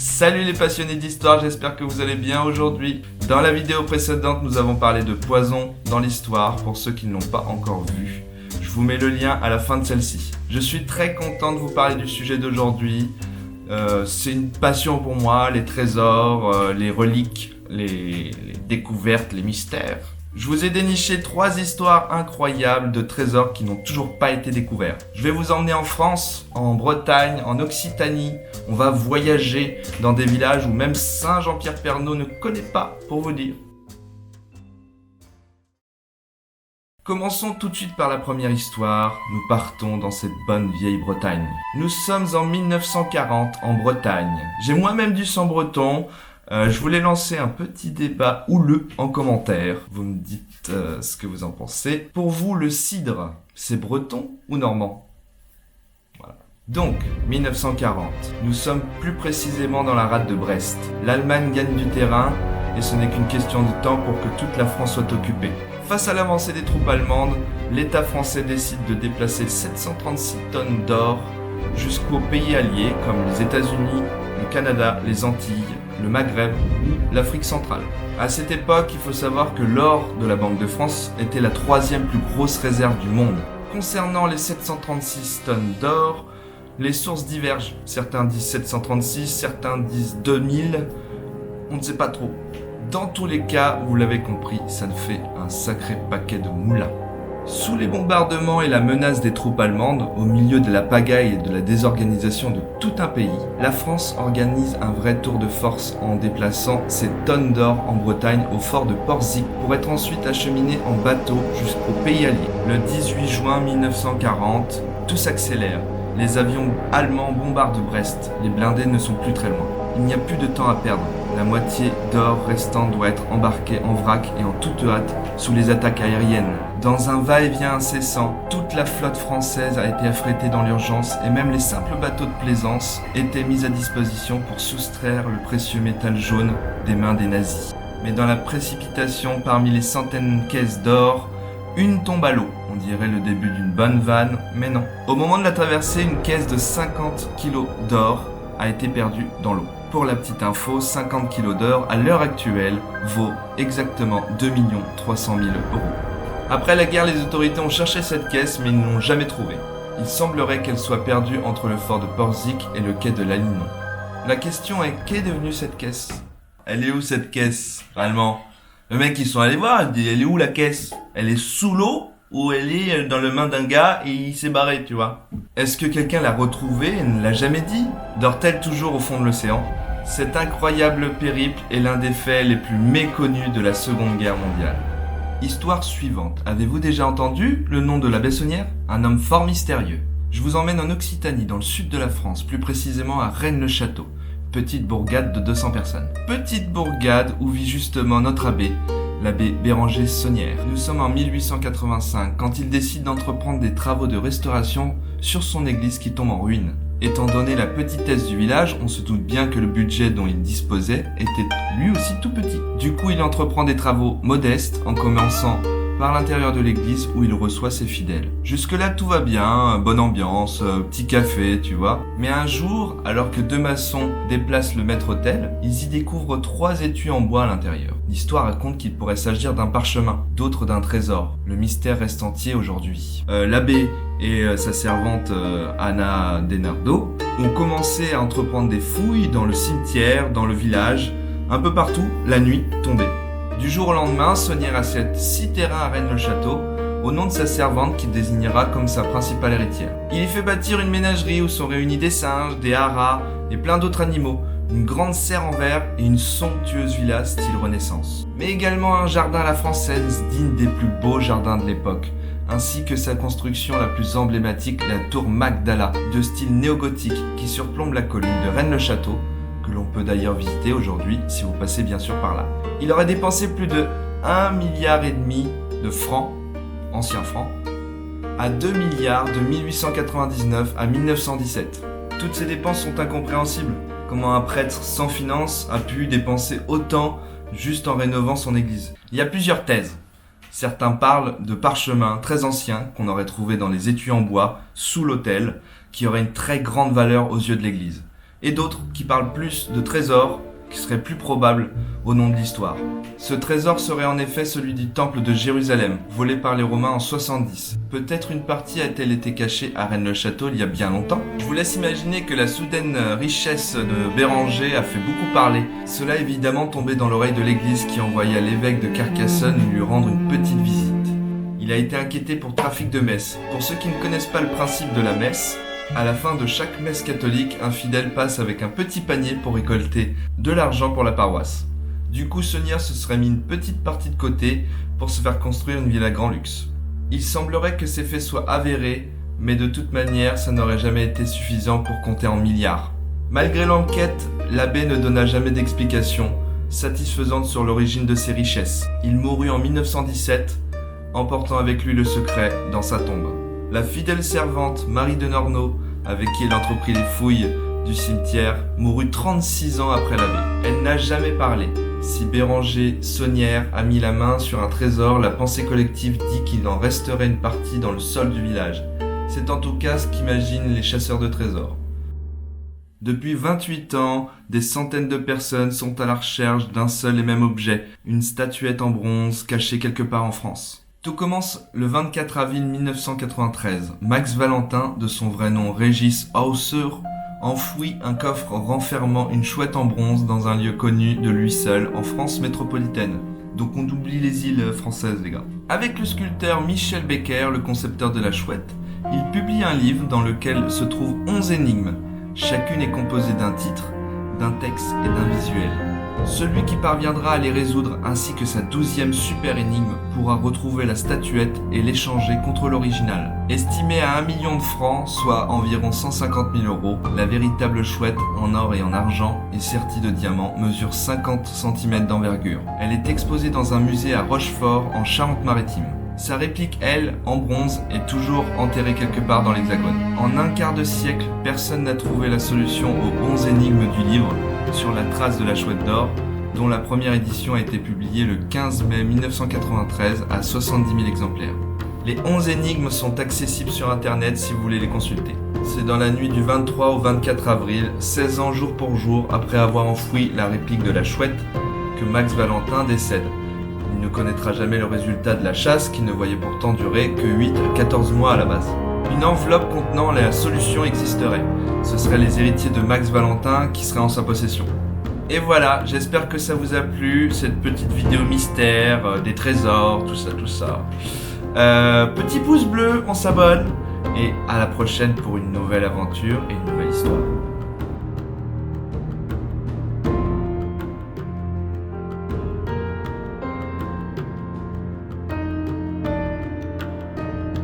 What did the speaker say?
Salut les passionnés d'histoire, j'espère que vous allez bien aujourd'hui. Dans la vidéo précédente, nous avons parlé de poison dans l'histoire pour ceux qui ne l'ont pas encore vu. Je vous mets le lien à la fin de celle-ci. Je suis très content de vous parler du sujet d'aujourd'hui. C'est une passion pour moi, les trésors, les reliques, les découvertes, les mystères. Je vous ai déniché 3 histoires incroyables de trésors qui n'ont toujours pas été découverts. Je vais vous emmener en France, en Bretagne, en Occitanie. On va voyager dans des villages où même Saint Jean-Pierre Pernaut ne connaît pas, pour vous dire. Commençons tout de suite par la première histoire. Nous partons dans cette bonne vieille Bretagne. Nous sommes en 1940 en Bretagne. J'ai moi-même du sang breton. Je voulais lancer un petit débat houleux en commentaire. Vous me dites ce que vous en pensez. Pour vous, le cidre, c'est breton ou normand ? Voilà. Donc, 1940. Nous sommes plus précisément dans la rade de Brest. L'Allemagne gagne du terrain et ce n'est qu'une question de temps pour que toute la France soit occupée. Face à l'avancée des troupes allemandes, l'État français décide de déplacer 736 tonnes d'or jusqu'aux pays alliés comme les États-Unis, le Canada, les Antilles, le Maghreb ou l'Afrique centrale. À cette époque, il faut savoir que l'or de la Banque de France était la 3e plus grosse réserve du monde. Concernant les 736 tonnes d'or, les sources divergent. Certains disent 736, certains disent 2000, on ne sait pas trop. Dans tous les cas, vous l'avez compris, ça ne fait un sacré paquet de moulins. Sous les bombardements et la menace des troupes allemandes, au milieu de la pagaille et de la désorganisation de tout un pays, la France organise un vrai tour de force en déplaçant ses tonnes d'or en Bretagne au fort de Porzic pour être ensuite acheminé en bateau jusqu'au pays allié. Le 18 juin 1940, tout s'accélère. Les avions allemands bombardent Brest. Les blindés ne sont plus très loin. Il n'y a plus de temps à perdre. La moitié d'or restant doit être embarquée en vrac et en toute hâte sous les attaques aériennes. Dans un va-et-vient incessant, toute la flotte française a été affrétée dans l'urgence et même les simples bateaux de plaisance étaient mis à disposition pour soustraire le précieux métal jaune des mains des nazis. Mais dans la précipitation, parmi les centaines de caisses d'or, une tombe à l'eau. On dirait le début d'une bonne vanne, mais non. Au moment de la traversée, une caisse de 50 kg d'or a été perdue dans l'eau. Pour la petite info, 50 kg d'or à l'heure actuelle vaut exactement 2 300 000 €. Après la guerre, les autorités ont cherché cette caisse mais ils ne l'ont jamais trouvée. Il semblerait qu'elle soit perdue entre le fort de Porzic et le quai de Lanninon. La question est, qu'est devenue cette caisse ? Elle est où cette caisse, réellement ? Le mec, ils sont allés voir, il dit, elle est où la caisse ? Elle est sous l'eau ou elle est dans le main d'un gars et il s'est barré, tu vois ? Est-ce que quelqu'un l'a retrouvée et ne l'a jamais dit ? Dort-elle toujours au fond de l'océan ? Cet incroyable périple est l'un des faits les plus méconnus de la Seconde Guerre mondiale. Histoire suivante. Avez-vous déjà entendu le nom de la Bessonnière ? Un homme fort mystérieux. Je vous emmène en Occitanie, dans le sud de la France, plus précisément à Rennes-le-Château. Petite bourgade de 200 personnes. Petite bourgade où vit justement notre abbé, l'abbé Béranger Saunière. Nous sommes en 1885 quand il décide d'entreprendre des travaux de restauration sur son église qui tombe en ruine. Étant donné la petitesse du village, on se doute bien que le budget dont il disposait était lui aussi tout petit. Du coup, il entreprend des travaux modestes en commençant par l'intérieur de l'église où il reçoit ses fidèles. Jusque-là, tout va bien, bonne ambiance, petit café, tu vois. Mais un jour, alors que 2 maçons déplacent le maître-autel, ils y découvrent 3 étuis en bois à l'intérieur. L'histoire raconte qu'il pourrait s'agir d'un parchemin, d'autres d'un trésor. Le mystère reste entier aujourd'hui. L'abbé et sa servante Anna Denardo ont commencé à entreprendre des fouilles dans le cimetière, dans le village, un peu partout, la nuit tombée. Du jour au lendemain, Saunière achète 6 terrains à Rennes-le-Château au nom de sa servante qu'il désignera comme sa principale héritière. Il y fait bâtir une ménagerie où sont réunis des singes, des haras et plein d'autres animaux, une grande serre en verre et une somptueuse villa style Renaissance. Mais également un jardin à la française digne des plus beaux jardins de l'époque, ainsi que sa construction la plus emblématique, la tour Magdala, de style néo-gothique qui surplombe la colline de Rennes-le-Château, que l'on peut d'ailleurs visiter aujourd'hui si vous passez bien sûr par là. Il aurait dépensé plus de 1,5 milliard de francs, anciens francs, à 2 milliards de 1899 à 1917. Toutes ces dépenses sont incompréhensibles. Comment un prêtre sans finance a pu dépenser autant juste en rénovant son église ? Il y a plusieurs thèses. Certains parlent de parchemins très anciens qu'on aurait trouvés dans les étuis en bois, sous l'autel, qui auraient une très grande valeur aux yeux de l'église. et d'autres qui parlent plus de trésors qui seraient plus probables au nom de l'histoire. Ce trésor serait en effet celui du temple de Jérusalem, volé par les Romains en 70. Peut-être une partie a-t-elle été cachée à Rennes-le-Château il y a bien longtemps. Je vous laisse imaginer que la soudaine richesse de Béranger a fait beaucoup parler. Cela est évidemment tombé dans l'oreille de l'église qui envoya l'évêque de Carcassonne lui rendre une petite visite. Il a été inquiété pour trafic de messe. Pour ceux qui ne connaissent pas le principe de la messe, à la fin de chaque messe catholique, un fidèle passe avec un petit panier pour récolter de l'argent pour la paroisse. Du coup, Sonia se serait mis une petite partie de côté pour se faire construire une villa grand luxe. Il semblerait que ces faits soient avérés, mais de toute manière, ça n'aurait jamais été suffisant pour compter en milliards. Malgré l'enquête, l'abbé ne donna jamais d'explication satisfaisante sur l'origine de ses richesses. Il mourut en 1917, emportant avec lui le secret dans sa tombe. La fidèle servante Marie de Nornaud, avec qui elle entreprit les fouilles du cimetière, mourut 36 ans après l'abbé. Elle n'a jamais parlé. Si Béranger Saunière a mis la main sur un trésor, la pensée collective dit qu'il en resterait une partie dans le sol du village. C'est en tout cas ce qu'imaginent les chasseurs de trésors. Depuis 28 ans, des centaines de personnes sont à la recherche d'un seul et même objet, une statuette en bronze cachée quelque part en France. Tout commence le 24 avril 1993. Max Valentin, de son vrai nom Régis Hausser, enfouit un coffre renfermant une chouette en bronze dans un lieu connu de lui seul en France métropolitaine. Donc on oublie les îles françaises, les gars. Avec le sculpteur Michel Becker, le concepteur de la chouette, il publie un livre dans lequel se trouvent 11 énigmes. Chacune est composée d'un titre, d'un texte et d'un visuel. Celui qui parviendra à les résoudre ainsi que sa 12e super énigme pourra retrouver la statuette et l'échanger contre l'original. Estimée à 1 million de francs, soit environ 150 000 €, la véritable chouette en or et en argent et sertie de diamants mesure 50 cm d'envergure. Elle est exposée dans un musée à Rochefort en Charente-Maritime. Sa réplique, elle, en bronze, est toujours enterrée quelque part dans l'Hexagone. En un quart de siècle, personne n'a trouvé la solution aux 11 énigmes du livre sur la trace de la chouette d'or, dont la première édition a été publiée le 15 mai 1993 à 70 000 exemplaires. Les 11 énigmes sont accessibles sur internet si vous voulez les consulter. C'est dans la nuit du 23 au 24 avril, 16 ans jour pour jour après avoir enfoui la réplique de la chouette, que Max Valentin décède. Il ne connaîtra jamais le résultat de la chasse qui ne voyait pourtant durer que 8 à 14 mois à la base. Une enveloppe contenant la solution existerait. Ce seraient les héritiers de Max Valentin qui seraient en sa possession. Et voilà, j'espère que ça vous a plu, cette petite vidéo mystère, des trésors, tout ça. Petit pouce bleu, on s'abonne. Et à la prochaine pour une nouvelle aventure et une nouvelle histoire.